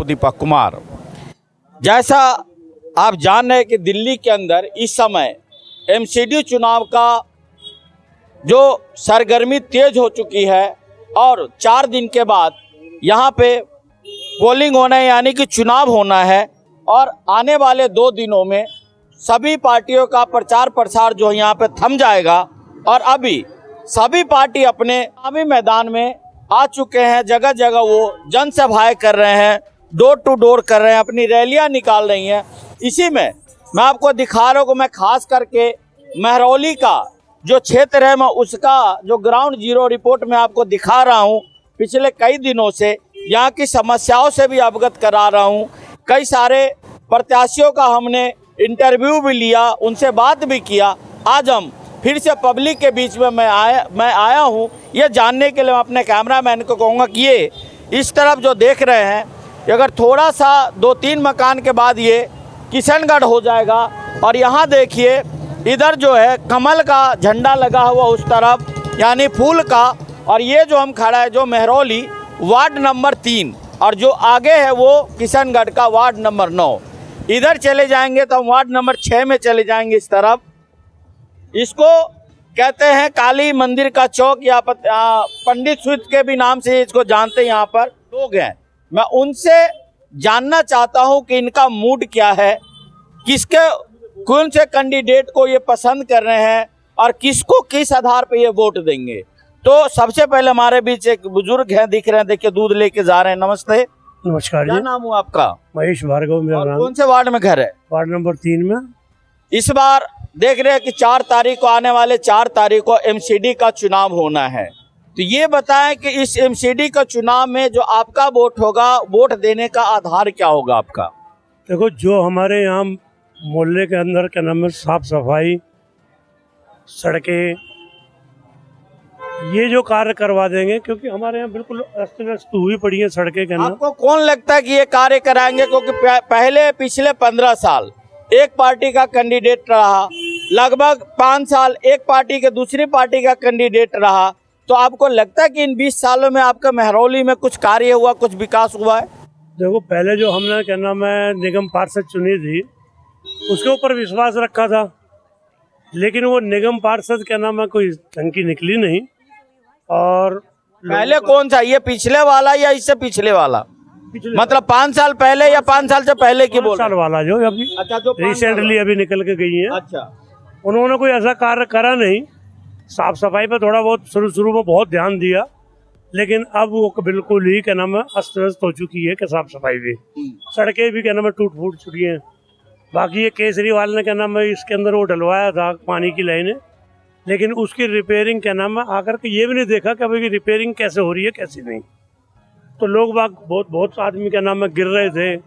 दीपक कुमार। जैसा आप जान रहे हैं कि दिल्ली के अंदर इस समय एमसीडी चुनाव का जो सरगर्मी तेज हो चुकी है और 4 दिन के बाद यहाँ पे पोलिंग होना है, यानी कि चुनाव होना है। और आने वाले 2 दिनों में सभी पार्टियों का प्रचार प्रसार जो है यहाँ पे थम जाएगा और अभी सभी पार्टी अपने चुनावी मैदान में आ चुके हैं। जगह जगह वो जनसभाएं कर रहे हैं, डोर टू डोर कर रहे हैं, अपनी रैलियां निकाल रही हैं। इसी में मैं आपको दिखा रहा हूँ कि मैं खास करके महरौली का जो क्षेत्र है मैं उसका जो ग्राउंड जीरो रिपोर्ट में आपको दिखा रहा हूँ। पिछले कई दिनों से यहाँ की समस्याओं से भी अवगत करा रहा हूँ। कई सारे प्रत्याशियों का हमने इंटरव्यू भी लिया, उनसे बात भी किया। आज हम फिर से पब्लिक के बीच में मैं आया हूँ ये जानने के लिए। मैं अपने कैमरामैन को कहूँगा कि ये इस तरफ जो देख रहे हैं, अगर थोड़ा सा 2-3 मकान के बाद ये किशनगढ़ हो जाएगा। और यहाँ देखिए इधर जो है कमल का झंडा लगा हुआ उस तरफ, यानी फूल का। और ये जो हम खड़ा है जो महरौली वार्ड नंबर 3 और जो आगे है वो किशनगढ़ का वार्ड नंबर 9। इधर चले जाएंगे तो हम वार्ड नंबर 6 में चले जाएंगे इस तरफ। इसको कहते हैं काली मंदिर का चौक या पंडित स्वीट के भी नाम से इसको जानते हैं। यहाँ पर लोग हैं, मैं उनसे जानना चाहता हूँ कि इनका मूड क्या है, कौन से कैंडिडेट को ये पसंद कर रहे हैं और किसको किस आधार पे ये वोट देंगे। तो सबसे पहले हमारे बीच एक बुजुर्ग हैं, दिख रहे हैं, देखिए दूध लेके जा रहे हैं। नमस्ते। नमस्कार जी। क्या नाम हुआ आपका? महेश भार्गव मेरा नाम। कौन से वार्ड में घर है? वार्ड नंबर 3 में। इस बार देख रहे हैं कि 4 तारीख को आने वाले 4 तारीख को एमसीडी का चुनाव होना है। तो ये बताएं कि इस एमसीडी का चुनाव में जो आपका वोट होगा, वोट देने का आधार क्या होगा आपका? देखो, जो हमारे यहाँ मोहल्ले के अंदर क्या नाम है, साफ सफाई, सड़कें, ये जो कार्य करवा देंगे, क्योंकि हमारे यहाँ बिल्कुल अस्त व्यस्त हुई पड़ी है सड़कें के अंदर। आपको कौन लगता है कि ये कार्य कराएंगे? क्योंकि पहले पिछले 15 साल एक पार्टी का कैंडिडेट रहा, लगभग 5 साल एक पार्टी के दूसरी पार्टी का कैंडिडेट रहा। तो आपको लगता है कि इन 20 सालों में आपका महरौली में कुछ कार्य हुआ, कुछ विकास हुआ है? देखो, पहले जो हमने क्या नाम है निगम पार्षद चुनी थी उसके ऊपर विश्वास रखा था, लेकिन वो निगम पार्षद क्या नाम है कोई ढंग की निकली नहीं। और पहले कौन सा, ये पिछले वाला या इससे पिछले वाला? मतलब 5 साल पहले या 5 साल से पहले की बोल? 5 साल वाला जो अभी जो रिसेंटली अभी निकल के गई है। अच्छा, उन्होंने कोई ऐसा कार्य करा नहीं। साफ सफाई पर थोड़ा बहुत शुरू में बहुत ध्यान दिया, लेकिन अब वो बिल्कुल ही क्या नाम है अस्त व्यस्त हो चुकी है कि साफ सफाई भी, सड़कें भी क्या नाम है टूट फूट चुकी हैं। बाकी ये केजरीवाल ने क्या नाम है इसके अंदर वो डलवाया था पानी की लाइनें, लेकिन उसकी रिपेयरिंग क्या नाम है आकर के ये भी नहीं देखा कि अभी रिपेयरिंग कैसे हो रही है कैसे नहीं। तो लोग बाग बहुत आदमी क्या नाम है गिर रहे थे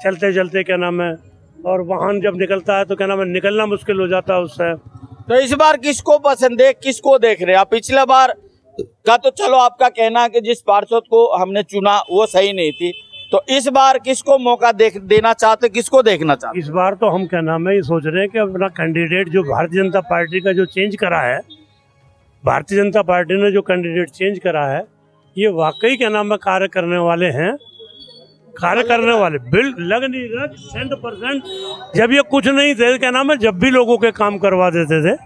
चलते चलते क्या नाम है, और वाहन जब निकलता है तो क्या नाम है निकलना मुश्किल हो जाता है उससे। तो इस बार किसको पसंद है, किसको देख रहे हैं आप? पिछला बार का तो चलो आपका कहना है कि जिस पार्षद को हमने चुना वो सही नहीं थी, तो इस बार किसको मौका देना चाहते, किसको देखना चाहते? इस बार तो हम क्या नाम है ये सोच रहे हैं कि अपना कैंडिडेट जो भारतीय जनता पार्टी का जो चेंज करा है, भारतीय जनता पार्टी ने जो कैंडिडेट चेंज करा है ये वाकई क्या नाम है कार्य करने वाले हैं, कार्य करने वाले बिल लग नहीं रहा 100%। जब ये कुछ नहीं थे क्या नाम है जब भी लोगों के काम करवा देते थे।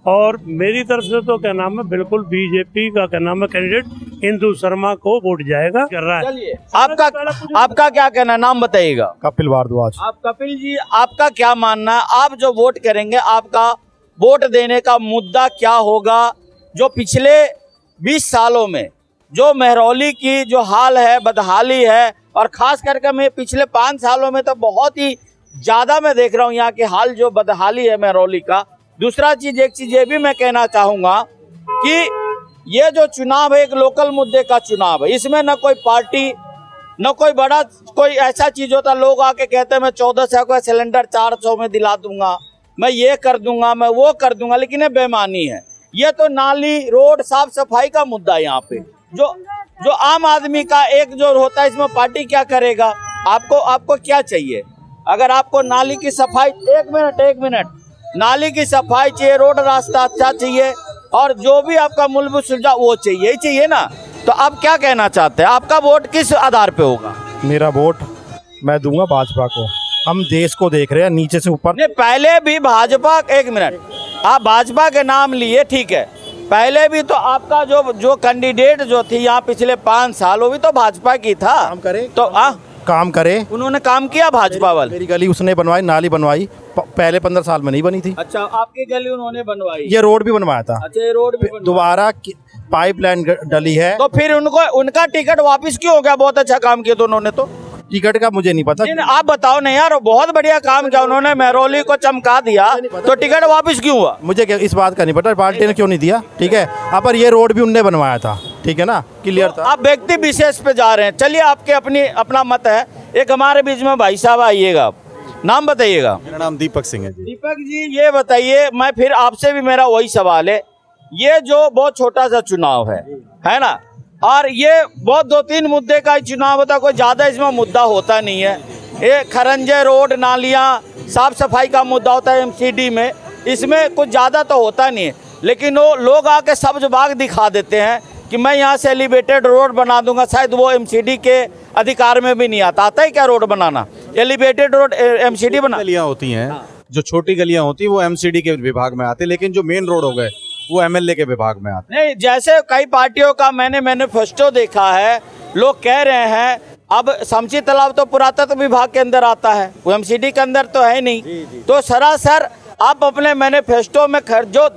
और मेरी तरफ से तो क्या नाम है बिल्कुल बीजेपी का क्या नाम है कैंडिडेट इंदु शर्मा को वोट जाएगा कर रहा है। चलिए, आपका क्या कहना है, नाम बताइएगा? कपिल भारद्वाज। आप कपिल जी, आपका क्या मानना है? आप जो वोट करेंगे, आपका वोट देने का मुद्दा क्या होगा? जो पिछले 20 सालों में जो महरौली की जो हाल है, बदहाली है, और खास करके मैं पिछले 5 सालों में तो बहुत ही ज्यादा मैं देख रहा हूँ यहाँ की हाल जो बदहाली है महरौली का। दूसरा चीज, एक चीज ये भी मैं कहना चाहूंगा कि ये जो चुनाव है एक लोकल मुद्दे का चुनाव है। इसमें न कोई पार्टी न कोई बड़ा कोई ऐसा चीज होता, लोग आके कहते हैं मैं 1400 का सिलेंडर 400 में दिला दूंगा, मैं ये कर दूंगा, मैं वो कर दूंगा, लेकिन ये बेईमानी है। ये तो नाली, रोड, साफ सफाई का मुद्दा है यहाँ पे। जो आम आदमी का एक जो होता है, इसमें पार्टी क्या करेगा? आपको क्या चाहिए? अगर आपको नाली की सफाई, एक मिनट, नाली की सफाई चाहिए, रोड रास्ता अच्छा चाहिए, और जो भी आपका मूलभूत सुविधा वो चाहिए ही चाहिए ना। तो आप क्या कहना चाहते हैं, आपका वोट किस आधार पे होगा? मेरा वोट मैं दूंगा भाजपा को। हम देश को देख रहे हैं नीचे से ऊपर। नहीं, पहले भी भाजपा, एक मिनट, आप भाजपा के नाम लिए, ठीक है, पहले भी तो आपका जो कैंडिडेट जो थी यहाँ पिछले 5 साल, वो भी तो भाजपा की था। काम करे तो काम करे, उन्होंने काम किया भाजपा वाले। मेरी गली उसने बनवाई, नाली बनवाई, पहले 15 साल में नहीं बनी थी। अच्छा, आपकी गली उन्होंने बनवाई? ये रोड भी बनवाया था। अच्छा, ये रोड भी बनवाया। दोबारा पाइपलाइन डली है। तो फिर उनका टिकट वापस क्यों हो गया? बहुत अच्छा काम किया तो उन्होंने। तो टिकट का मुझे नहीं पता। नहीं, आप बताओ नहीं यार, बहुत बढ़िया काम किया उन्होंने, महरौली को चमका दिया, तो टिकट वापस क्यों हुआ? मुझे इस बात का नहीं पता पार्टी ने क्यों नहीं दिया, ठीक है। पर ये रोड भी उनने बनवाया था, ठीक है ना, क्लियर था। आप व्यक्ति विशेष पे जा रहे हैं, चलिए, आपके अपना मत है। एक हमारे बीच में भाई साहब आइएगा, नाम बताइएगा। मेरा नाम दीपक सिंह है जी। दीपक जी, ये बताइए, मैं फिर आपसे भी मेरा वही सवाल है, ये जो बहुत छोटा सा चुनाव है ना, और ये बहुत 2-3 मुद्दे का चुनाव होता, कोई ज़्यादा इसमें मुद्दा होता नहीं है। ये खरंजे रोड, नालियाँ, साफ सफाई का मुद्दा होता है एमसीडी में, इसमें कुछ ज़्यादा तो होता नहीं है। लेकिन वो लोग आके सब्ज बाग दिखा देते हैं कि मैं यहाँ से एलिवेटेड रोड बना दूंगा, शायद वो एमसीडी के अधिकार में भी नहीं आता है क्या रोड बनाना, एलिवेटेड रोड एमसीडी बना। गलियाँ होती हैं, जो छोटी गलियाँ होती हैं वो एमसीडी के विभाग में आती है, लेकिन जो मेन रोड हो गए वो एमएलए के विभाग में आते हैं। नहीं, जैसे कई पार्टियों का मैंने मैनिफेस्टो देखा है, लोग कह रहे हैं अब समची तालाब तो पुरातत्व विभाग के अंदर आता है, वो एमसीडी के अंदर तो है नहीं। तो सरासर आप अपने मैनिफेस्टो में जो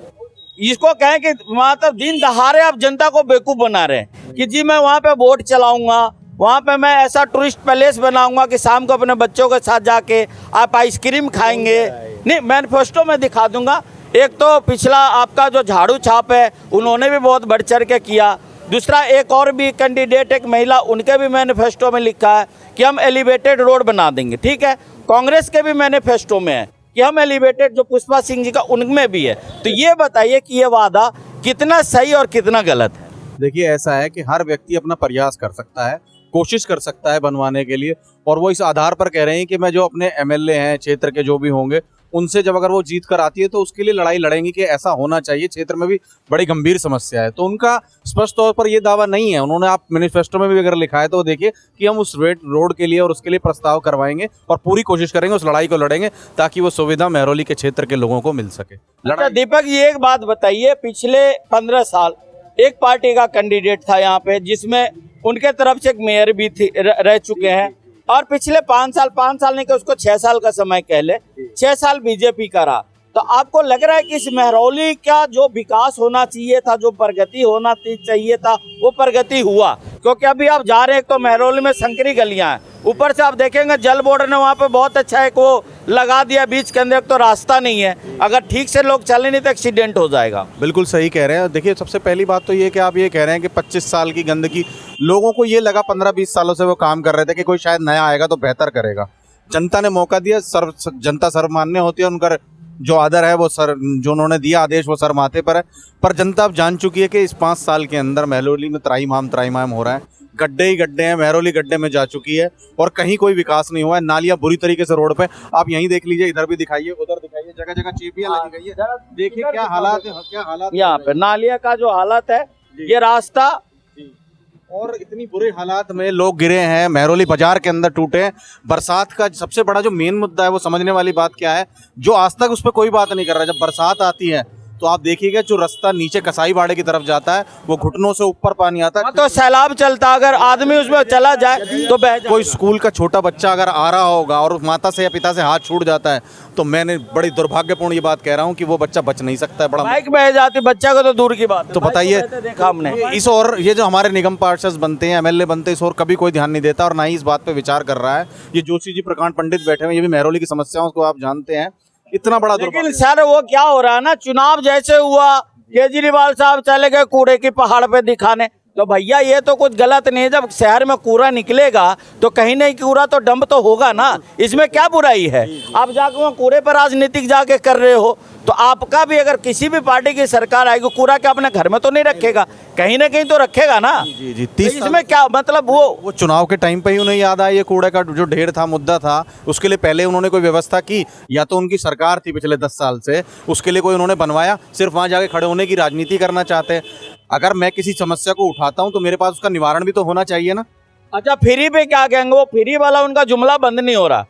इसको कहें कि मतलब दिन दहाड़े आप जनता को बेवकूफ़ बना रहे हैं कि जी मैं वहाँ पे वोट चलाऊंगा, वहाँ पे मैं ऐसा टूरिस्ट पैलेस बनाऊंगा कि शाम को अपने बच्चों के साथ जाके आप आइसक्रीम खाएंगे। नहीं, मैनिफेस्टो में दिखा दूंगा। एक तो पिछला आपका जो झाड़ू छाप है, उन्होंने भी बहुत बढ़ चढ़ के किया। दूसरा, एक और भी कैंडिडेट, एक महिला, उनके भी मैनिफेस्टो में लिखा है कि हम एलिवेटेड रोड बना देंगे, ठीक है। कांग्रेस के भी मैनिफेस्टो में है कि हम एलिवेटेड, जो पुष्पा सिंह जी का, उनमें भी है। तो ये बताइए कि ये वादा कितना सही और कितना गलत है? देखिए, ऐसा है कि हर व्यक्ति अपना प्रयास कर सकता है, कोशिश कर सकता है बनवाने के लिए, और वो इस आधार पर कह रहे हैं कि मैं जो अपने एमएलए हैं क्षेत्र के जो भी होंगे, उनसे जब अगर वो जीत कर आती है तो उसके लिए लड़ाई लड़ेंगी कि ऐसा होना चाहिए। क्षेत्र में भी बड़ी गंभीर समस्या है, तो उनका स्पष्ट तौर पर ये दावा नहीं है। उन्होंने, आप मैनिफेस्टो में भी अगर लिखा है तो देखिए कि हम उस रोड के लिए और उसके लिए प्रस्ताव करवाएंगे और पूरी कोशिश करेंगे, उस लड़ाई को लड़ेंगे ताकि वो सुविधा महरौली के क्षेत्र के लोगों को मिल सके। अच्छा दीपक जी, एक बात बताइए, पिछले 15 साल एक पार्टी का कैंडिडेट था यहाँ पे, जिसमें उनके तरफ से एक मेयर भी थी, रह चुके हैं, और पिछले 5 साल नहीं कि उसको 6 साल का समय कह ले, 6 साल बीजेपी का रहा। तो आपको लग रहा है कि इस महरौली का जो विकास होना चाहिए था, जो प्रगति होना चाहिए था, वो प्रगति हुआ? क्योंकि अभी आप जा रहे हैं, तो महरौली में संकरी गलियां हैं, ऊपर से आप देखेंगे जल बोर्ड ने वहाँ पे बहुत अच्छा एक वो लगा दिया बीच के अंदर, तो रास्ता नहीं है, अगर ठीक से लोग चले नहीं तो एक्सीडेंट हो जाएगा। बिल्कुल सही कह रहे हैं। देखिए, सबसे पहली बात तो ये कि आप ये कह रहे हैं कि 25 साल की गंदगी, लोगों को ये लगा 15-20 सालों से वो काम कर रहे थे कि कोई शायद नया आएगा तो बेहतर करेगा। जनता ने मौका दिया, जनता सर्वमान्य होती है, उनका जो आदर है वो जो उन्होंने दिया आदेश वो सर माथे पर है। पर जनता अब जान चुकी है कि इस 5 साल के अंदर महरौली में त्राहिमाम हो रहा है, गड्ढे ही गड्ढे हैं, महरौली गड्ढे में जा चुकी है और कहीं कोई विकास नहीं हुआ है। नालियां बुरी तरीके से रोड पे, आप यहीं देख लीजिए, इधर भी दिखाइए, उधर दिखाइए, जगह जगह चीपियां लगी गई है। देखिए क्या हालात है, यहाँ पे नालिया का जो हालत है, ये रास्ता, और इतनी बुरे हालात में लोग गिरे हैं, महरौली बाजार के अंदर टूटे हैं। बरसात का सबसे बड़ा जो मेन मुद्दा है, वो समझने वाली बात क्या है, जो आज तक उस पर कोई बात नहीं कर रहा है। जब बरसात आती है तो आप देखिएगा जो रास्ता नीचे कसाई बाड़े की तरफ जाता है, वो घुटनों से ऊपर पानी आता है। तो सैलाब चलता, अगर आदमी उसमें चला जाए तो बह जाएगा। कोई स्कूल का छोटा बच्चा अगर आ रहा होगा और माता से या पिता से हाथ छूट जाता है, तो मैंने बड़ी दुर्भाग्यपूर्ण ये बात कह रहा हूँ कि वो बच्चा बच नहीं सकता है। बड़ा बाइक बह जाती, बच्चा को तो दूर की बात है। तो बताइए, देखा हमने इस और ये जो हमारे निगम पार्षद बनते हैं, एमएलए बनते हैं, इस और कभी कोई ध्यान नहीं देता और ना ही इस बात पे विचार कर रहा है। ये जोशी जी प्रकांड पंडित बैठे हुए, ये भी महरौली की समस्याओं को आप जानते हैं। इतना बड़ा लेकिन सर वो क्या हो रहा है ना, चुनाव जैसे हुआ, केजरीवाल साहब चले गए कूड़े की पहाड़ पे दिखाने, तो भैया ये तो कुछ गलत नहीं है। जब शहर में कूड़ा निकलेगा तो कहीं नहीं कूड़ा तो डंप तो होगा ना, इसमें क्या बुराई है? आप जाके वहाँ कूड़े पर राजनीतिक जाके कर रहे हो, तो आपका भी अगर किसी भी पार्टी की सरकार आएगी, कूड़ा क्या अपने घर में तो नहीं रखेगा, कहीं ना कहीं तो रखेगा ना। जी, तो इसमें क्या मतलब, वो चुनाव के टाइम पे ही उन्हें याद आया ये कूड़े का जो ढेर था, मुद्दा था, उसके लिए पहले उन्होंने कोई व्यवस्था की? या तो उनकी सरकार थी पिछले 10 साल से, उसके लिए कोई उन्होंने बनवाया? सिर्फ वहाँ जाके खड़े होने की राजनीति करना चाहते हैं। अगर मैं किसी समस्या को उठाता हूँ तो मेरे पास उसका निवारण भी तो होना चाहिए ना। अच्छा, फ्री पे क्या कहेंगे? वो फ्री वाला उनका जुमला बंद नहीं हो रहा।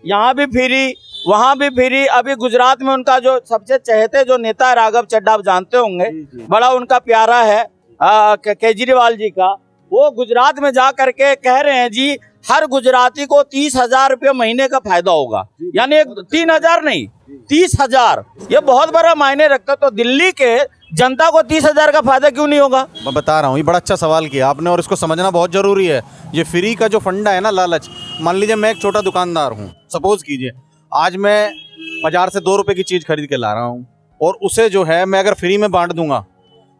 यहाँ भी फ्री, वहाँ भी फ्री। अभी गुजरात में उनका जो सबसे चहेते जो नेता है राघव चड्ढा, आप जानते होंगे, बड़ा उनका प्यारा है केजरीवाल जी का। वो गुजरात में जा करके कह रहे हैं जी हर गुजराती को 30,000 रुपये महीने का फायदा होगा, यानी 3,000 नहीं 30,000। ये बहुत बड़ा मायने रखता। तो दिल्ली के जनता को 30,000 का फायदा क्यों नहीं होगा? मैं बता रहा हूँ, ये बड़ा अच्छा सवाल किया आपने और इसको समझना बहुत ज़रूरी है। ये फ्री का जो फंडा है ना, लालच। मान लीजिए मैं एक छोटा दुकानदार हूँ, सपोज कीजिए आज मैं बाजार से 2 रुपए की चीज़ खरीद के ला रहा हूँ और उसे जो है मैं अगर फ्री में बांट दूंगा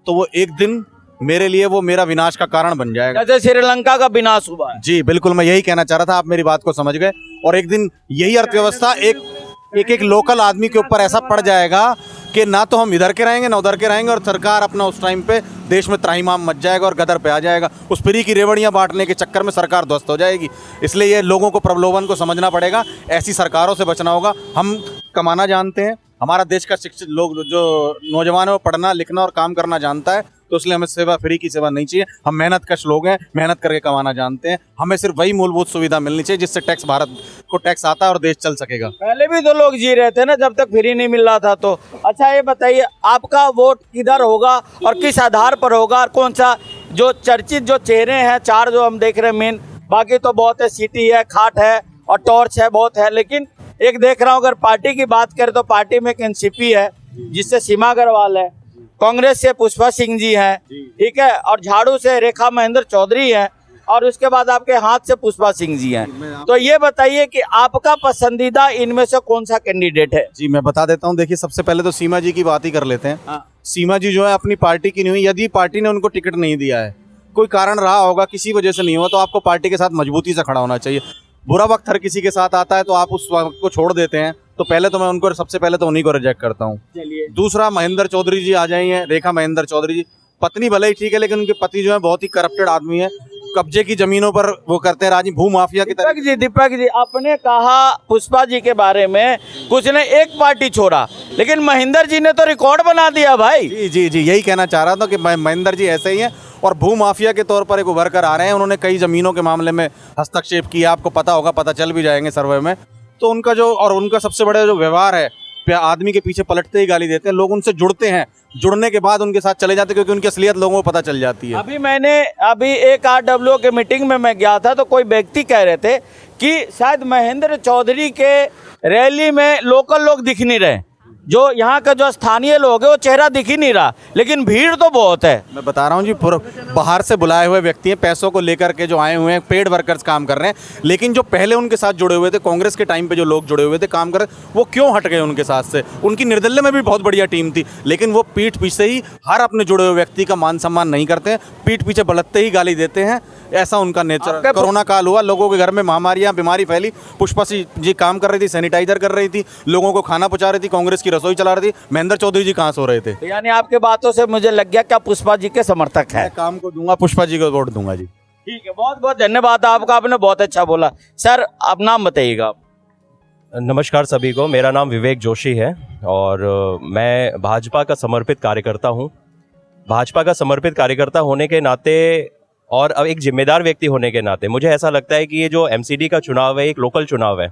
तो वो एक दिन मेरे लिए वो मेरा विनाश का कारण बन जाएगा। जैसे श्रीलंका का विनाश हुआ है। जी बिल्कुल, मैं यही कहना चाह रहा था, आप मेरी बात को समझ गए। और एक दिन यही अर्थव्यवस्था एक लोकल आदमी के ऊपर ऐसा पड़ जाएगा कि ना तो हम इधर के रहेंगे ना उधर के रहेंगे और सरकार अपना उस टाइम पे देश में त्राहिमाम मच जाएगा और गदर पे आ जाएगा। उस फ्री की रेवड़ियाँ बांटने के चक्कर में सरकार ध्वस्त हो जाएगी। इसलिए ये लोगों को प्रलोभन को समझना पड़ेगा, ऐसी सरकारों से बचना होगा। हम कमाना जानते हैं, हमारा देश का शिक्षित लोग जो नौजवान है वो पढ़ना लिखना और काम करना जानता है, तो इसलिए हमें सेवा फ्री की सेवा नहीं चाहिए। हम मेहनत कश लोग हैं, मेहनत करके कमाना जानते हैं। हमें सिर्फ वही मूलभूत सुविधा मिलनी चाहिए जिससे टैक्स भारत को टैक्स आता है और देश चल सकेगा। पहले भी तो लोग जी रहे थे ना जब तक फ्री नहीं मिल रहा था। तो अच्छा ये बताइए, आपका वोट किधर होगा और किस आधार पर होगा और कौन सा जो चर्चित जो चेहरे हैं, 4 जो हम देख रहे हैं मेन, बाकी तो बहुत है, सिटी है, खाट है और टॉर्च है, बहुत है। लेकिन एक देख रहा हूँ, अगर पार्टी की बात करें तो पार्टी में एक एनसीपी है जिससे सीमा अग्रवाल है, कांग्रेस से पुष्पा सिंह जी हैं, ठीक है, और झाड़ू से रेखा महेंद्र चौधरी हैं, और उसके बाद आपके हाथ से पुष्पा सिंह जी हैं। तो ये बताइए कि आपका पसंदीदा इनमें से कौन सा कैंडिडेट है? जी मैं बता देता हूँ। देखिए सबसे पहले तो सीमा जी की बात ही कर लेते हैं। हाँ। सीमा जी जो है अपनी पार्टी की नहीं हुई, यदि पार्टी ने उनको टिकट नहीं दिया है, कोई कारण रहा होगा, किसी वजह से नहीं हुआ, तो आपको पार्टी के साथ मजबूती से खड़ा होना चाहिए। बुरा वक्त हर किसी के साथ आता है तो आप उस वक्त को छोड़ देते हैं, तो पहले तो मैं उनको सबसे पहले तो उन्हीं को रिजेक्ट करता हूँ। चलिए, दूसरा महेंद्र चौधरी जी आ जाएंगे, रेखा महेंद्र चौधरी जी, पत्नी भले ही ठीक है लेकिन उनके पति जो है बहुत ही करप्टेड आदमी है, कब्जे की जमीनों पर वो करते हैं, राजी भू माफिया की तरह। दीपक जी आपने कहा पुष्पा जी के बारे में कुछ ने एक पार्टी छोड़ा, लेकिन महेंद्र जी ने तो रिकॉर्ड बना दिया भाई। जी जी जी यही कहना चाह रहा था कि महेंद्र जी ऐसे ही हैं और भू माफिया के तौर पर एक उभर कर आ रहे हैं। उन्होंने कई जमीनों के मामले में हस्तक्षेप किया, आपको पता होगा, पता चल भी जाएंगे सर्वे में। तो उनका जो और उनका सबसे बड़ा जो व्यवहार है, आदमी के पीछे पलटते ही गाली देते हैं, लोग उनसे जुड़ते हैं, जुड़ने के बाद उनके साथ चले जाते हैं क्योंकि उनकी असलियत लोगों को पता चल जाती है। अभी एक RWO के मीटिंग में मैं गया था तो कोई व्यक्ति कह रहे थे कि शायद महेंद्र चौधरी के रैली में लोकल लोग दिख नहीं रहे, जो यहाँ का जो स्थानीय लोग है वो चेहरा दिख ही नहीं रहा, लेकिन भीड़ तो बहुत है। मैं बता रहा हूँ जी, बाहर से बुलाए हुए व्यक्ति हैं, पैसों को लेकर के जो आए हुए हैं, पेड वर्कर्स काम कर रहे हैं, लेकिन जो पहले उनके साथ जुड़े हुए थे, कांग्रेस के टाइम पे जो लोग जुड़े हुए थे काम कर रहे, वो क्यों हट गए उनके साथ से? उनकी निर्दलीय में भी बहुत बढ़िया टीम थी, लेकिन वो पीठ पीछे ही हर अपने जुड़े हुए व्यक्ति का मान सम्मान नहीं करते हैं, पीठ पीछे बलतते ही गाली देते हैं। ऐसा उनका नेचर। कोरोना काल हुआ, लोगों के घर में महामारियां बीमारी फैली, पुष्पा जी काम कर रही थी, सैनिटाइजर कर रही थी, लोगों को खाना पहुंचा रही थी, कांग्रेस की रसोई चला रही थी, महेंद्र चौधरी जी कहाँ सो रहे थे? यानी आपके बातों से मुझे लग गया क्या पुष्पा जी के समर्थक है। काम को दूंगा, पुष्पा जी को वोट दूंगा जी। ठीक है, बहुत बहुत धन्यवाद आपका, आपने बहुत अच्छा बोला। सर आप नाम बताइएगा। नमस्कार सभी को, मेरा नाम विवेक जोशी है और मैं भाजपा का समर्पित कार्यकर्ता हूं। भाजपा का समर्पित कार्यकर्ता होने के नाते और अब एक जिम्मेदार व्यक्ति होने के नाते मुझे ऐसा लगता है कि ये जो MCD का चुनाव है एक लोकल चुनाव है।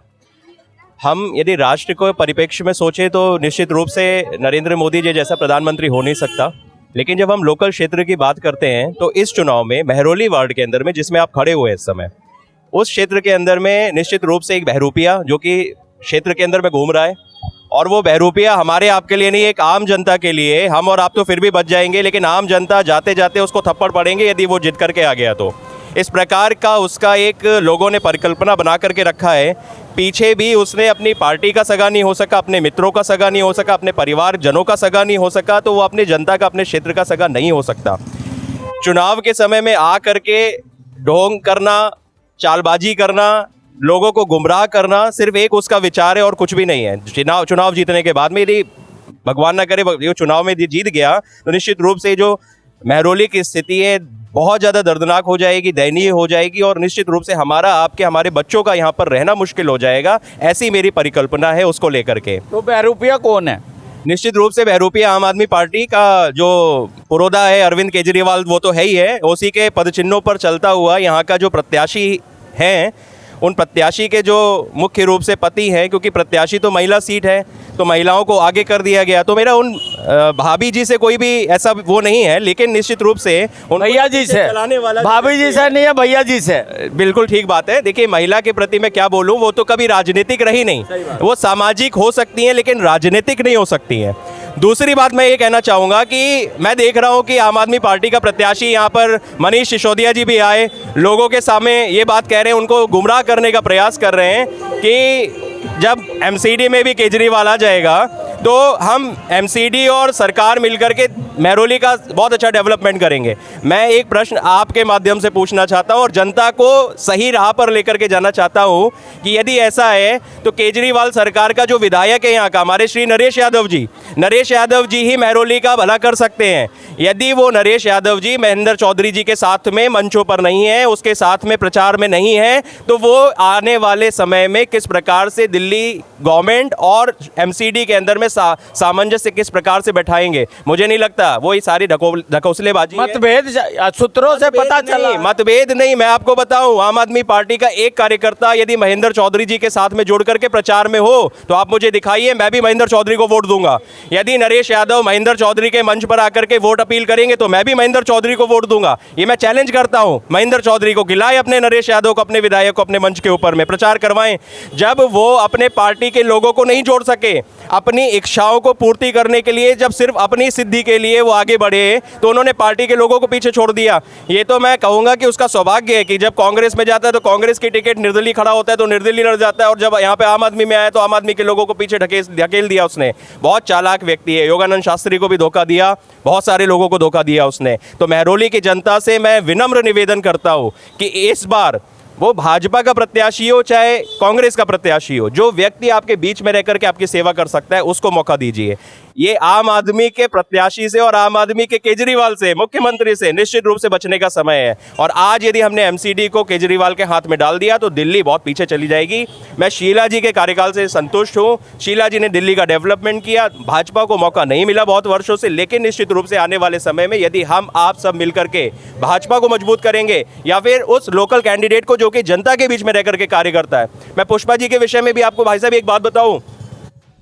हम यदि राष्ट्र को परिप्रेक्ष्य में सोचें तो निश्चित रूप से नरेंद्र मोदी जी जैसा प्रधानमंत्री हो नहीं सकता, लेकिन जब हम लोकल क्षेत्र की बात करते हैं तो इस चुनाव में महरौली वार्ड के अंदर में जिसमें आप खड़े हुए इस समय, उस क्षेत्र के अंदर में निश्चित रूप से एक बहरूपिया जो कि क्षेत्र के अंदर में घूम रहा है, और वो बहरूपिया हमारे आपके लिए नहीं, एक आम जनता के लिए। हम और आप तो फिर भी बच जाएंगे, लेकिन आम जनता जाते जाते उसको थप्पड़ पड़ेंगे यदि वो जिद करके आ गया तो। इस प्रकार का उसका एक लोगों ने परिकल्पना बना करके रखा है। पीछे भी उसने अपनी पार्टी का सगा नहीं हो सका, अपने मित्रों का सगा नहीं हो सका, अपने परिवारजनों का सगा नहीं हो सका, तो वो अपनी जनता का, अपने क्षेत्र का सगा नहीं हो सकता। चुनाव के समय में आ करके ढोंग करना, चालबाजी करना, लोगों को गुमराह करना सिर्फ एक उसका विचार है और कुछ भी नहीं है। चुनाव जीतने के बाद में यदि भगवान ना करे ये चुनाव में जीत गया तो निश्चित रूप से जो महरौली की स्थिति है बहुत ज़्यादा दर्दनाक हो जाएगी, दयनीय हो जाएगी, और निश्चित रूप से हमारे बच्चों का यहाँ पर रहना मुश्किल हो जाएगा। ऐसी मेरी परिकल्पना है उसको लेकर के। तो बहरूपिया कौन है? निश्चित रूप से बहरूपिया आम आदमी पार्टी का जो पुरोधा है अरविंद केजरीवाल वो तो है ही है, उसी के पदचिन्हों पर चलता हुआ यहाँ का जो प्रत्याशी हैं उन प्रत्याशी के जो मुख्य रूप से पति हैं, क्योंकि प्रत्याशी तो महिला सीट है तो महिलाओं को आगे कर दिया गया। तो मेरा उन भाभी जी से कोई भी ऐसा वो नहीं है, लेकिन निश्चित रूप से उन भैया जी से, चलाने वाला भाभी जी से नहीं है, भैया जी से। बिल्कुल ठीक बात है। देखिए महिला के प्रति मैं क्या बोलूं, वो तो कभी राजनीतिक रही नहीं, वो सामाजिक हो सकती हैं लेकिन राजनीतिक नहीं हो सकती हैं। दूसरी बात मैं ये कहना चाहूँगा कि मैं देख रहा हूँ कि आम आदमी पार्टी का प्रत्याशी यहाँ पर मनीष सिसोदिया जी भी आए, लोगों के सामने ये बात कह रहे हैं, उनको गुमराह करने का प्रयास कर रहे हैं कि जब एमसीडी में भी केजरीवाल आ जाएगा तो हम एमसीडी और सरकार मिलकर के महरौली का बहुत अच्छा डेवलपमेंट करेंगे। मैं एक प्रश्न आपके माध्यम से पूछना चाहता हूं और जनता को सही राह पर लेकर के जाना चाहता हूं कि यदि ऐसा है तो केजरीवाल सरकार का जो विधायक है यहाँ का, हमारे श्री नरेश यादव जी ही महरौली का भला कर सकते हैं। यदि वो नरेश यादव जी महेंद्र चौधरी जी के साथ में मंचों पर नहीं है, उसके साथ में प्रचार में नहीं है, तो वो आने वाले समय में किस प्रकार से दिल्ली गवर्नमेंट और एमसीडी के अंदर में सामंजस्य किस प्रकार से बैठाएंगे, मुझे नहीं लगता। वो ये सारी ढकोसलेबाजी है। मतभेद सूत्रों से पता चला, मतभेद नहीं। मैं आपको बताऊं, आम आदमी पार्टी का एक कार्यकर्ता यदि महेंद्र चौधरी जी के साथ में जुड़ करके प्रचार में हो तो आप मुझे दिखाइए, मैं भी महेंद्र चौधरी को वोट दूंगा। यदि नरेश यादव महेंद्र चौधरी के मंच पर आकर के वोट अपील करेंगे तो मैं भी महेंद्र चौधरी को वोट दूंगा। ये मैं चैलेंज करता हूं, महेंद्र चौधरी को गिलाएं अपने नरेश यादव को, अपने विधायक को अपने मंच के ऊपर में प्रचार करवाएं। जब वो अपने पार्टी के लोगों को नहीं जोड़ सके, अपनी इच्छाओं को पूर्ति करने के लिए, जब सिर्फ अपनी सिद्धि के लिए वो आगे बढ़े तो उन्होंने पार्टी के लोगों को पीछे छोड़ दिया। ये तो मैं कहूंगा कि उसका सौभाग्य है कि जब कांग्रेस में जाता है तो कांग्रेस की टिकट निर्दलीय खड़ा होता है तो निर्दलीय लड़ जाता है, और जब यहाँ पे आम आदमी में आया तो आम आदमी के लोगों को पीछे ढकेल दिया उसने। बहुत चालाक व्यक्ति है, योगानंद शास्त्री को भी धोखा दिया, बहुत सारे लोगों को धोखा दिया उसने। तो महरौली की जनता से मैं विनम्र निवेदन करता हूँ कि इस बार वो भाजपा का प्रत्याशी हो चाहे कांग्रेस का प्रत्याशी हो, जो व्यक्ति आपके बीच में रह करके आपकी सेवा कर सकता है उसको मौका दीजिए। ये आम आदमी के प्रत्याशी से और आम आदमी के केजरीवाल से, मुख्यमंत्री से निश्चित रूप से बचने का समय है। और आज यदि हमने एमसीडी को केजरीवाल के हाथ में डाल दिया तो दिल्ली बहुत पीछे चली जाएगी। मैं शीला जी के कार्यकाल से संतुष्ट हूँ, शीला जी ने दिल्ली का डेवलपमेंट किया, भाजपा को मौका नहीं मिला बहुत वर्षों से, लेकिन निश्चित रूप से आने वाले समय में यदि हम आप सब मिलकर के भाजपा को मजबूत करेंगे या फिर उस लोकल कैंडिडेट को जो कि जनता के बीच में रह करके कार्य करता है। मैं पुष्पा जी के विषय में भी आपको भाई साहब एक बात बताऊं,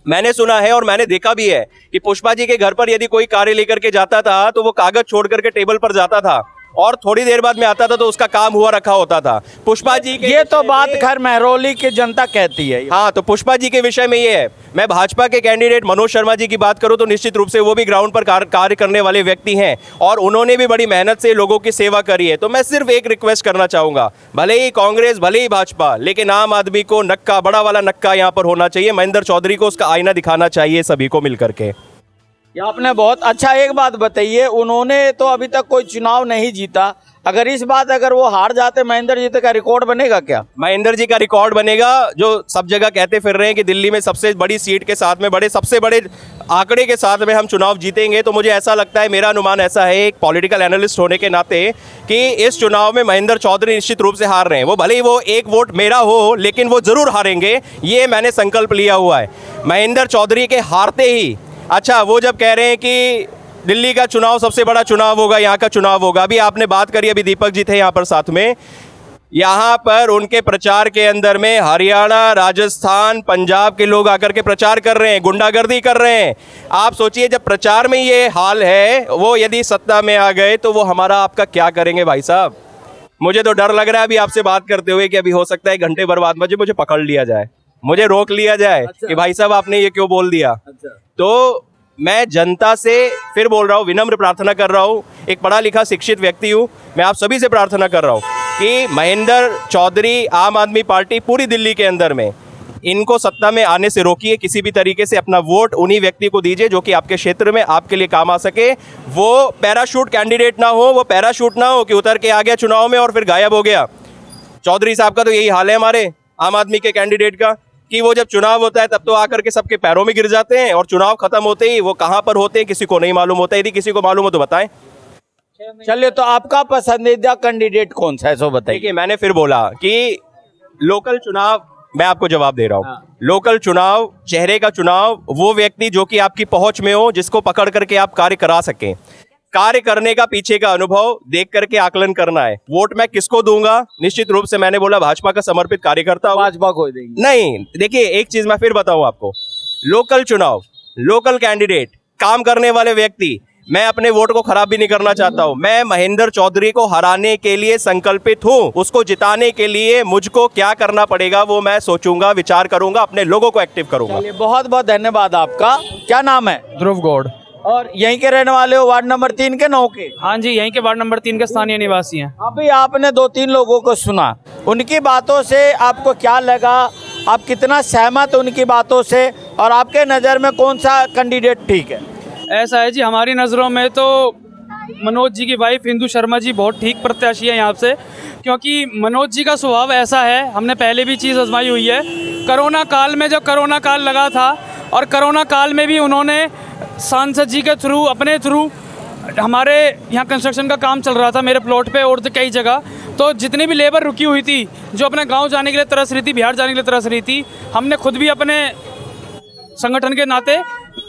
मैंने सुना है और मैंने देखा भी है कि पुष्पा जी के घर पर यदि कोई कार्य लेकर के जाता था तो वो कागज छोड़ करके टेबल पर जाता था और थोड़ी देर बाद में आता था तो उसका काम हुआ रखा होता था। पुष्पा जी के ये तो बात खैर महरौली की जनता कहती है। हाँ, तो पुष्पा जी के विषय में ये है। मैं भाजपा के कैंडिडेट मनोज शर्मा जी की बात करूं तो निश्चित रूप से वो भी ग्राउंड पर कार्य करने वाले व्यक्ति हैं और उन्होंने भी बड़ी मेहनत से लोगों की सेवा करी है। तो मैं सिर्फ एक रिक्वेस्ट करना चाहूंगा, भले ही कांग्रेस भले ही भाजपा, लेकिन आम आदमी को नक्का, बड़ा वाला नक्का यहाँ पर होना चाहिए। महेंद्र चौधरी को उसका आईना दिखाना चाहिए सभी को मिलकर के। ये आपने बहुत अच्छा एक बात बताइए, उन्होंने तो अभी तक कोई चुनाव नहीं जीता, अगर इस बात अगर वो हार जाते महेंद्र जी का रिकॉर्ड बनेगा क्या? महेंद्र जी का रिकॉर्ड बनेगा, जो सब जगह कहते फिर रहे हैं कि दिल्ली में सबसे बड़ी सीट के साथ में सबसे बड़े आंकड़े के साथ में हम चुनाव जीतेंगे। तो मुझे ऐसा लगता है, मेरा अनुमान ऐसा है एक पॉलिटिकल एनालिस्ट होने के नाते, कि इस चुनाव में महेंद्र चौधरी निश्चित रूप से हार रहे हैं। वो भले ही वो एक वोट मेरा हो लेकिन वो जरूर हारेंगे, ये मैंने संकल्प लिया हुआ है। महेंद्र चौधरी के हारते ही, अच्छा वो जब कह रहे हैं कि दिल्ली का चुनाव सबसे बड़ा चुनाव होगा, यहाँ का चुनाव होगा, अभी आपने बात करी, अभी दीपक जी थे यहाँ पर साथ में, यहाँ पर उनके प्रचार के अंदर में हरियाणा, राजस्थान, पंजाब के लोग आकर के प्रचार कर रहे हैं, गुंडागर्दी कर रहे हैं। आप सोचिए जब प्रचार में ये हाल है, वो यदि सत्ता में आ गए तो वो हमारा आपका क्या करेंगे भाई साहब? मुझे तो डर लग रहा है अभी आपसे बात करते हुए कि अभी हो सकता है घंटे भर बाद मुझे पकड़ लिया जाए, मुझे रोक लिया जाए कि भाई साहब आपने ये क्यों बोल दिया। तो मैं जनता से फिर बोल रहा हूँ, विनम्र प्रार्थना कर रहा हूँ, एक पढ़ा लिखा शिक्षित व्यक्ति हूँ, मैं आप सभी से प्रार्थना कर रहा हूँ कि महेंद्र चौधरी, आम आदमी पार्टी पूरी दिल्ली के अंदर में, इनको सत्ता में आने से रोकिए, किसी भी तरीके से अपना वोट उन्हीं व्यक्ति को दीजिए जो कि आपके क्षेत्र में आपके लिए काम आ सके। वो पैराशूट कैंडिडेट ना हो, वो पैराशूट ना हो कि उतर के आ गया चुनाव में और फिर गायब हो गया। चौधरी साहब का तो यही हाल है हमारे आम आदमी के कैंडिडेट का, कि वो जब चुनाव होता है तब तो आकर के सबके पैरों में गिर जाते हैं और चुनाव खत्म होते ही वो कहां पर होते हैं किसी को नहीं मालूम होता। यदि किसी को मालूम हो तो बताएं। चलिए, तो आपका पसंदीदा कैंडिडेट कौन सा है सो बताइए। देखिए, मैंने फिर बोला कि लोकल चुनाव मैं आपको जवाब दे रहा हूँ। लोकल चुनाव, चेहरे का चुनाव, वो व्यक्ति जो कि आपकी पहुंच में हो, जिसको पकड़ करके आप कार्य करा सकें। कार्य करने का पीछे का अनुभव देख करके आकलन करना है। वोट मैं किसको दूंगा? निश्चित रूप से मैंने बोला भाजपा का समर्पित कार्यकर्ता हूं। भाजपा को देंगे? नहीं, देखिए एक चीज मैं फिर बताऊं आपको, लोकल चुनाव, लोकल कैंडिडेट, काम करने वाले व्यक्ति, मैं अपने वोट को खराब भी नहीं करना चाहता हूं। मैं महेंद्र चौधरी को हराने के लिए संकल्पित हूं। उसको जिताने के लिए मुझको क्या करना पड़ेगा वो मैं सोचूंगा, विचार करूंगा, अपने लोगों को एक्टिव करूंगा। चलिए, बहुत बहुत धन्यवाद आपका। क्या नाम है? ध्रुव गौड़। और यहीं के रहने वाले हो? वार्ड नंबर 3 के 9 के? हाँ जी, यहीं के वार्ड नंबर 3 के स्थानीय निवासी हैं। अभी आपने 2-3 लोगों को सुना, उनकी बातों से आपको क्या लगा? आप कितना सहमत उनकी बातों से, और आपके नज़र में कौन सा कैंडिडेट ठीक है? ऐसा है जी, हमारी नज़रों में तो मनोज जी की वाइफ इंदु शर्मा जी बहुत ठीक प्रत्याशी है यहाँ से, क्योंकि मनोज जी का स्वभाव ऐसा है, हमने पहले भी चीज़ आजमाई हुई है। कोरोना काल में जब कोरोना काल लगा था, और कोरोना काल में भी उन्होंने सांसद जी के थ्रू, अपने थ्रू, हमारे यहाँ कंस्ट्रक्शन का काम चल रहा था मेरे प्लॉट पे और कई जगह, तो जितनी भी लेबर रुकी हुई थी, जो अपने गांव जाने के लिए तरस रही थी, बिहार जाने के लिए तरस रही थी, हमने खुद भी अपने संगठन के नाते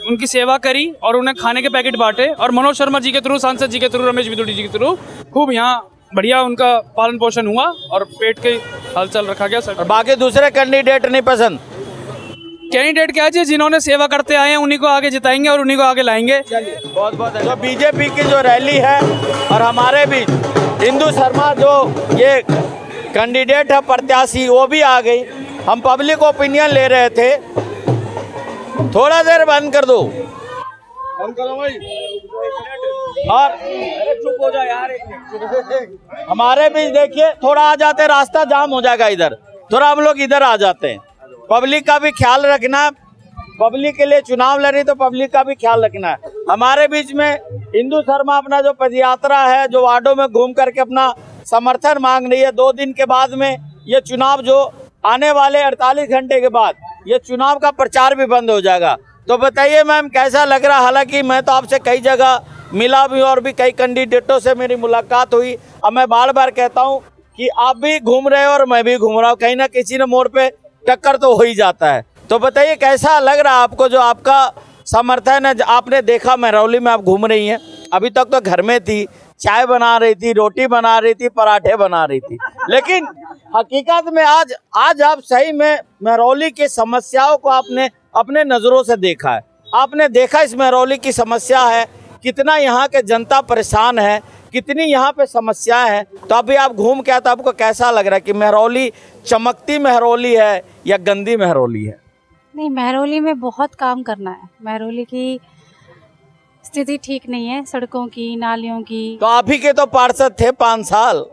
उनकी सेवा करी और उन्हें खाने के पैकेट बांटे, और मनोज शर्मा जी के थ्रू, सांसद जी के थ्रू, रमेश बिदुड़ी जी के थ्रू खूब यहाँ बढ़िया उनका पालन पोषण हुआ और पेट के हलचल रखा गया सर। और बाकी दूसरे कैंडिडेट नहीं पसंद? कैंडिडेट क्या जी, जिन्होंने सेवा करते आए हैं उन्हीं को आगे जिताएंगे और उन्हीं को आगे लाएंगे। बहुत बहुत तो बीजेपी की जो रैली है, और हमारे भी इंदु शर्मा जो ये कैंडिडेट है प्रत्याशी, वो भी आ गई। हम पब्लिक ओपिनियन ले रहे थे। थोड़ा देर बंद कर दो, बंद करो भाई। और चुप हो जाए यार, हमारे बीच देखिए, थोड़ा आ जाते, रास्ता जाम हो जाएगा इधर, थोड़ा हम लोग इधर आ जाते हैं। पब्लिक का भी ख्याल रखना, पब्लिक के लिए चुनाव लड़ी तो पब्लिक का भी ख्याल रखना है। हमारे बीच में इंदु शर्मा अपना जो पदयात्रा है, जो वार्डों में घूम करके अपना समर्थन मांग रही है। 2 दिन के बाद में ये चुनाव, जो आने वाले 48 घंटे के बाद ये चुनाव का प्रचार भी बंद हो जाएगा। तो बताइए मैम, कैसा लग रहा? हालांकि मैं तो आपसे कई जगह मिला भी और भी कई कैंडिडेटों से मेरी मुलाकात हुई। अब मैं बार बार कहता हूँ कि आप भी घूम रहे हो और मैं भी घूम रहा हूँ, कहीं ना किसी ने मोड़ पे टक्कर तो हो ही जाता है। तो बताइए कैसा लग रहा है आपको, जो आपका समर्थन है? आपने देखा महरौली में आप घूम रही हैं, अभी तक तो घर में थी, चाय बना रही थी, रोटी बना रही थी, पराठे बना रही थी, लेकिन हकीकत में आज आप सही में महरौली की समस्याओं को आपने अपने नज़रों से देखा है। आपने देखा इस महरौली की समस्या है, कितना यहाँ के जनता परेशान है, कितनी यहाँ पे समस्याएं हैं। तो अभी आप घूम के आए तो आपको कैसा लग रहा है कि महरौली चमकती महरौली है या गंदी महरौली है? नहीं, महरौली में बहुत काम करना है। महरौली की स्थिति ठीक नहीं है, सड़कों की, नालियों की। तो आप ही के तो पार्षद थे 5 साल।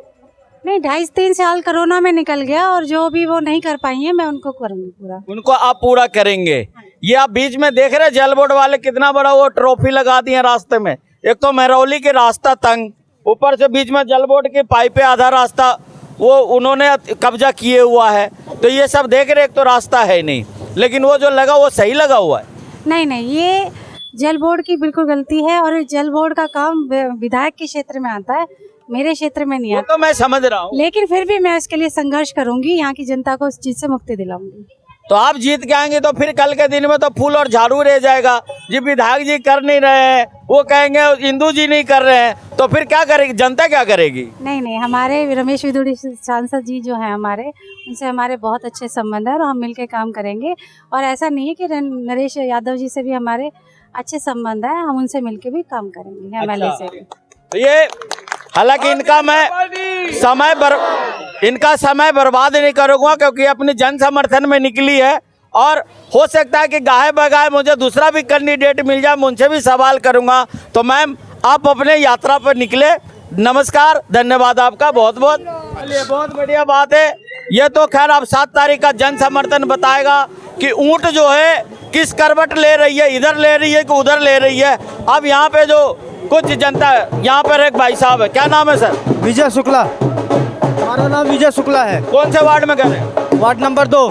नहीं, 2.5-3 साल कोरोना में निकल गया, और जो भी वो नहीं कर पाई है मैं उनको करूँगी पूरा। उनको आप पूरा करेंगे? ये आप बीच में देख रहे जल बोर्ड वाले कितना बड़ा वो ट्रॉफी लगा दिए रास्ते में। एक तो महरौली के रास्ता तंग, ऊपर से बीच में जल बोर्ड की पाइपें, आधा रास्ता वो उन्होंने कब्जा किए हुआ है। तो ये सब देख रहे, एक तो रास्ता है नहीं, लेकिन वो जो लगा वो सही लगा हुआ है। नहीं, ये जल बोर्ड की बिल्कुल गलती है, और जल बोर्ड का काम विधायक के क्षेत्र में आता है, मेरे क्षेत्र में नहीं आता। तो मैं समझ रहा हूँ, लेकिन फिर भी मैं इसके लिए संघर्ष करूंगी, यहाँ की जनता को उस चीज से मुक्ति दिलाऊंगी। तो आप जीत के आएंगे तो फिर कल के दिन में तो फूल और झाड़ू रह जाएगा। जी विधायक जी कर नहीं रहे हैं, वो कहेंगे इंदु जी नहीं कर रहे हैं, तो फिर क्या करेगी जनता, क्या करेगी? नहीं, हमारे रमेश बिदुड़ी सांसद जी जो हैं हमारे, उनसे हमारे बहुत अच्छे संबंध है और हम मिलकर काम करेंगे। और ऐसा नहीं है कि नरेश यादव जी से भी हमारे अच्छे संबंध है, हम उनसे मिलकर भी काम करेंगे एमएलए से। तो ये हालांकि इनका समय बर्बाद नहीं करूँगा, क्योंकि अपनी जन समर्थन में निकली है, और हो सकता है कि गाहे बगाहे मुझे दूसरा भी कैंडिडेट मिल जाए, मैं उनसे भी सवाल करूँगा। तो मैम, आप अपने यात्रा पर निकले, नमस्कार, धन्यवाद आपका बहुत बहुत। चलिए, बहुत बढ़िया बात है। ये तो खैर अब 7 तारीख का जन समर्थन बताएगा कि ऊँट जो है किस करवट ले रही है, इधर ले रही है कि उधर ले रही है। अब यहाँ पे जो कुछ जनता है, यहाँ पर एक भाई साहब है, क्या नाम है सर? विजय शुक्ला। हमारा नाम विजय शुक्ला है। कौन से वार्ड में कर रहे हैं? Ward number 2।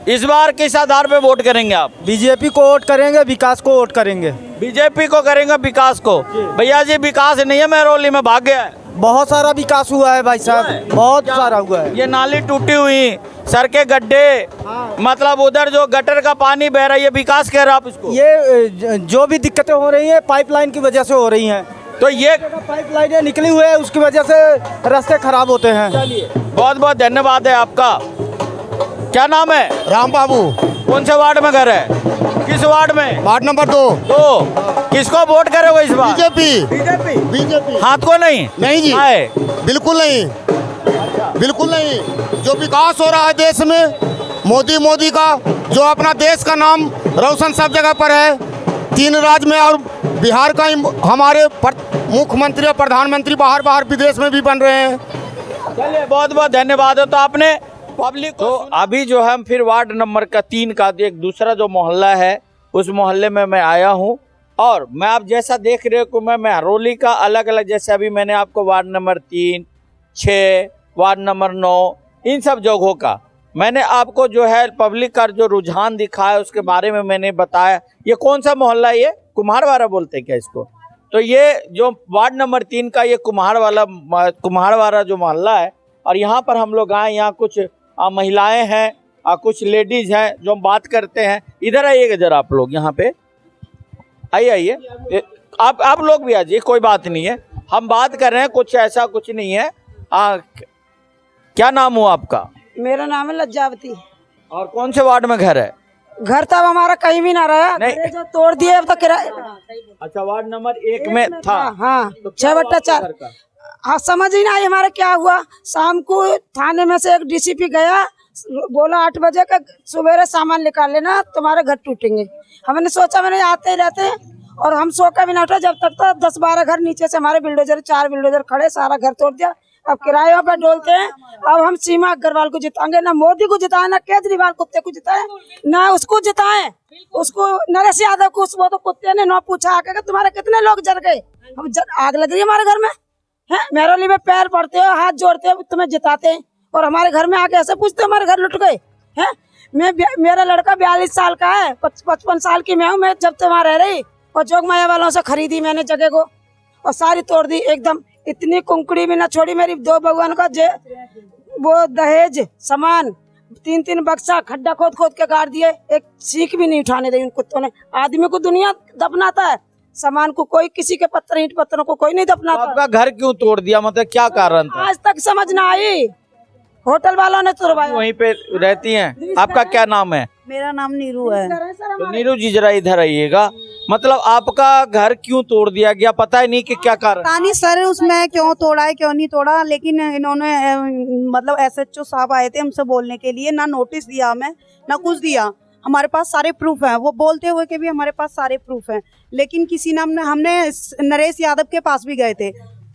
इस बार किस आधार पे वोट करेंगे आप? बीजेपी को वोट करेंगे, विकास को वोट करेंगे। बीजेपी को करेंगे, विकास को? भैया जी विकास नहीं है महरौली में, भाग गया है। बहुत सारा विकास हुआ है भाई साहब, बहुत सारा हुआ है। ये नाली टूटी हुई, सड़कें गड्ढे, मतलब उधर जो गटर का पानी बह रहा है, ये विकास कह रहे आप इसको? ये जो भी दिक्कतें हो रही हैं पाइपलाइन की वजह से हो रही हैं। तो ये पाइपलाइनें निकली हुई है, उसकी वजह से रास्ते खराब होते हैं। बहुत बहुत धन्यवाद है आपका। क्या नाम है? राम बाबू, कौन से वार्ड में घर है? किस वार्ड में? Ward number 2। तो किसको वोट करोगे इस बार? बीजेपी। बीजेपी। हाथ को नहीं? नहीं जी, आए। बिल्कुल नहीं, बिल्कुल नहीं। जो विकास हो रहा है देश में, मोदी का, जो अपना देश का नाम रोशन सब जगह पर है, 3 राज्य में, और बिहार का हमारे मुख्यमंत्री और प्रधानमंत्री बाहर विदेश में भी बन रहे हैं। चलिए, बहुत बहुत धन्यवाद। तो आपने पब्लिक तो अभी जो है हम फिर वार्ड नंबर 3 का एक दूसरा जो मोहल्ला है, उस मोहल्ले में मैं आया हूँ। और मैं आप जैसा देख रहे हो, मैं महरौली का अलग अलग, जैसे अभी मैंने आपको वार्ड नंबर 3, 6, वार्ड नंबर 9, इन सब जगहों का मैंने आपको जो है पब्लिक का जो रुझान दिखाया उसके बारे में मैंने बताया। ये कौन सा मोहल्ला है? ये कुम्हारवाड़ा बोलते हैं क्या इसको? तो ये जो वार्ड नंबर 3 का ये कुम्हारवाड़ा जो मोहल्ला है, और यहाँ पर हम लोग आए, यहाँ कुछ महिलाएं हैं और कुछ लेडीज हैं जो हम बात करते हैं। इधर आइएगा जरा आप लोग, यहाँ पे आइए। आप लोग भी आ जाइए, कोई बात नहीं है, हम बात कर रहे हैं, कुछ ऐसा कुछ नहीं है। क्या नाम हुआ आपका? मेरा नाम है लज्जावती। और कौन से वार्ड में घर है? घर तब हमारा कहीं भी ना रहा, नहीं, जो तोड़ दिए अब तो किराए। अच्छा, वार्ड नंबर 1 में था। हाँ, तो 6/4। हाँ, समझ ही ना आई हमारा क्या हुआ। शाम को थाने में से एक डीसीपी गया, बोला 8 बजे का सुबह सामान निकाल लेना, तुम्हारे घर टूटेंगे। हमने सोचा, मैंने आते ही रहते हैं, और हम सो का भी ना उठा, जब तक तो 10-12 घर नीचे से हमारे बिल्डोजर, 4 बिल्डोजर खड़े, सारा घर तोड़ दिया। अब किरायों पर डोलते हैं। अब हम सीमा अग्रवाल को जिताएंगे, ना मोदी को जिताए, ना केजरीवाल कुत्ते को जिताए, ना उसको जिताए, उसको नरेश यादव को। वो तो कुत्ते ने ना पूछा आके तुम्हारे कितने लोग जल गए। हम आग लग रही है हमारे घर में है, महरौली में पैर पड़ते हो, हाथ जोड़ते हो, तुम्हें जिताते हैं, और हमारे घर में आके ऐसे पूछते हो हमारे घर लुट गए हैं। मेरा लड़का 42 साल का है, 55 साल की मैं हूँ। मैं जब तक वहाँ रह रही, और जोगमाया वालों से खरीदी मैंने जगह को, और सारी तोड़ दी एकदम। इतनी कुंकड़ी भी ना छोड़ी। मेरी 2 भगवान का वो दहेज सामान 3-3 बक्सा खड्डा खोद खोद के गाड़ दिए। एक सीख भी नहीं उठाने दी उन कुत्तों ने। आदमी को दुनिया दफनाता है, सामान को कोई, किसी के पत्थर ईंट पत्थरों को कोई नहीं दफनाता। आपका घर क्यों तोड़ दिया, मतलब क्या कारण था? आज तक समझ ना आई, होटल वालों ने तोड़वाया। वहीं पे रहती हैं? आपका क्या नाम है? मेरा नाम नीरू है। तो नीरू जी जरा इधर आइएगा। मतलब आपका घर क्यों तोड़ दिया गया, पता ही नहीं कि क्या कारण? पता नहीं सर उसमें क्यों तोड़ा है क्यों नहीं तोड़ा, लेकिन इन्होंने मतलब एसएचओ साहब आए थे हमसे बोलने के लिए, ना नोटिस दिया हमें ना कुछ दिया। हमारे पास सारे प्रूफ हैं, वो बोलते हुए कि भी हमारे पास सारे प्रूफ हैं, लेकिन किसी ने हमने नरेश यादव के पास भी गए थे,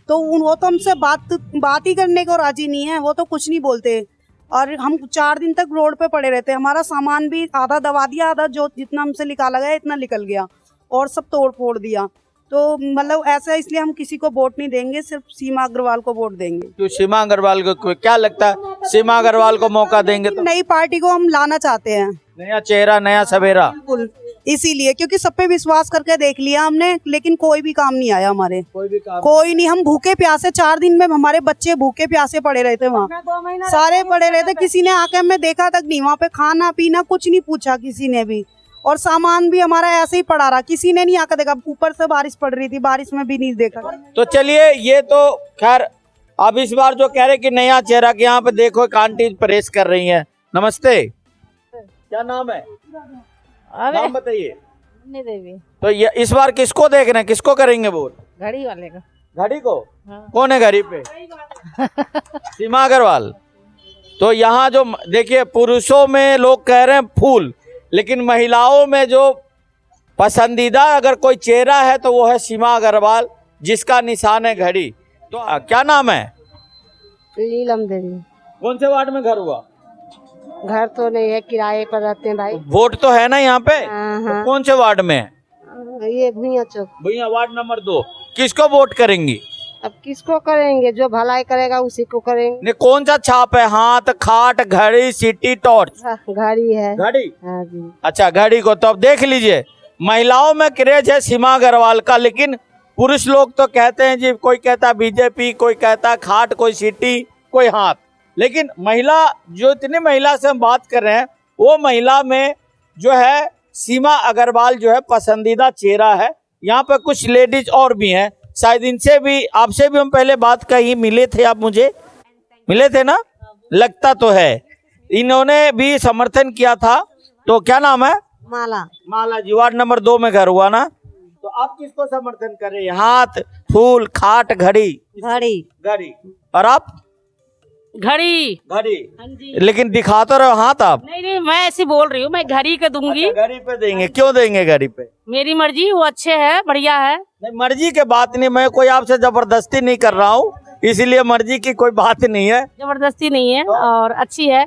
तो वो तो हमसे बात ही करने को राजी नहीं है, वो तो कुछ नहीं बोलते। और हम 4 दिन तक रोड पे पड़े रहते। हमारा सामान भी आधा दबा दिया, आधा जो जितना हमसे निकाला गया इतना निकल गया, और सब तोड़ फोड़ दिया। तो मतलब ऐसा, इसलिए हम किसी को वोट नहीं देंगे, सिर्फ सीमा अग्रवाल को वोट देंगे। तो सीमा अग्रवाल को क्या लगता है, सीमा अग्रवाल को मौका देंगे तो? नई पार्टी को हम लाना चाहते हैं, नया चेहरा, नया सवेरा। बिल्कुल, इसीलिए क्योंकि सब पे विश्वास करके देख लिया हमने, लेकिन कोई भी काम नहीं आया हमारे, कोई नहीं। हम भूखे प्यासे 4 दिन में हमारे बच्चे भूखे प्यासे पड़े रहते, वहाँ सारे पड़े रहते। किसी ने आके हमें देखा तक नहीं, वहाँ पे खाना पीना कुछ नहीं पूछा किसी ने भी, और सामान भी हमारा ऐसे ही पड़ा रहा, किसी ने नहीं आकर देखा। ऊपर से बारिश पड़ रही थी, बारिश में भी नहीं देखा। तो चलिए, ये तो खैर अब इस बार जो कह रहे कि नया चेहरा, के यहाँ पे देखो एक आंटी प्रेस कर रही है। नमस्ते, क्या नाम है? नाम बताइए। देवी। तो ये इस बार किसको देख रहे हैं, किसको करेंगे वोट? घड़ी वाले का। घड़ी को? हाँ। कौन है घड़ी पे? सीमा अग्रवाल। तो यहाँ जो देखिए, पुरुषों में लोग कह रहे हैं फूल, लेकिन महिलाओं में जो पसंदीदा अगर कोई चेहरा है तो वो है सीमा अग्रवाल, जिसका निशान है घड़ी। तो क्या नाम है? नीलम देवी। कौन से वार्ड में घर हुआ? घर तो नहीं है, किराए पर रहते हैं भाई। वोट तो है ना यहाँ पे? हाँ। तो कौन से वार्ड में है? ये भुइया चौक। भुइया, वार्ड नंबर 2। किसको वोट करेंगी? अब किसको करेंगे, जो भलाई करेगा उसी को करेंगे। ने कौन सा छाप है? हाथ, खाट, घड़ी, सिटी, टॉर्च? घड़ी है। घड़ी? हाँ जी। अच्छा, घड़ी को तो अब देख लीजिए, महिलाओं में क्रेज है सीमा अग्रवाल का, लेकिन पुरुष लोग तो कहते हैं जी, कोई कहता बीजेपी, कोई कहता खाट, कोई सीटी, कोई हाथ। लेकिन महिला, जो इतनी महिला से हम बात कर रहे हैं, वो महिला में जो है सीमा अग्रवाल जो है पसंदीदा चेहरा है। यहाँ पे कुछ लेडीज और भी हैं, शायद इनसे भी, आपसे भी हम पहले बात कहीं मिले थे, आप मुझे मिले थे ना, लगता तो है। इन्होंने भी समर्थन किया था। तो क्या नाम है? माला जी, वार्ड नंबर 2 में घर हुआ ना। तो आप किसको समर्थन कर रहे हैं? हाथ, फूल, खाट, घड़ी? घड़ी। और आप? घड़ी। लेकिन दिखा तो रहे हो हाथ आप। नहीं, मैं ऐसी बोल रही हूँ, मैं घड़ी के दूंगी। अच्छा, घड़ी पे देंगे। क्यों देंगे घड़ी पे? मेरी मर्जी, वो अच्छे है, बढ़िया है। नहीं, मर्जी के बात नहीं, मैं कोई आपसे जबरदस्ती नहीं कर रहा हूँ, इसीलिए मर्जी की कोई बात नहीं है। जबरदस्ती नहीं है, और अच्छी है,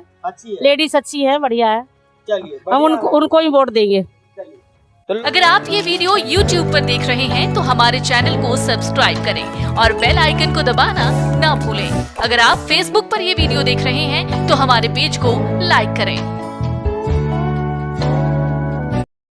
लेडीज अच्छी है, बढ़िया है। चलिए, हम उनको ही वोट देंगे। अगर आप ये वीडियो YouTube पर देख रहे हैं तो हमारे चैनल को सब्सक्राइब करें और बेल आइकन को दबाना ना भूलें। अगर आप Facebook पर ये वीडियो देख रहे हैं तो हमारे पेज को लाइक करें।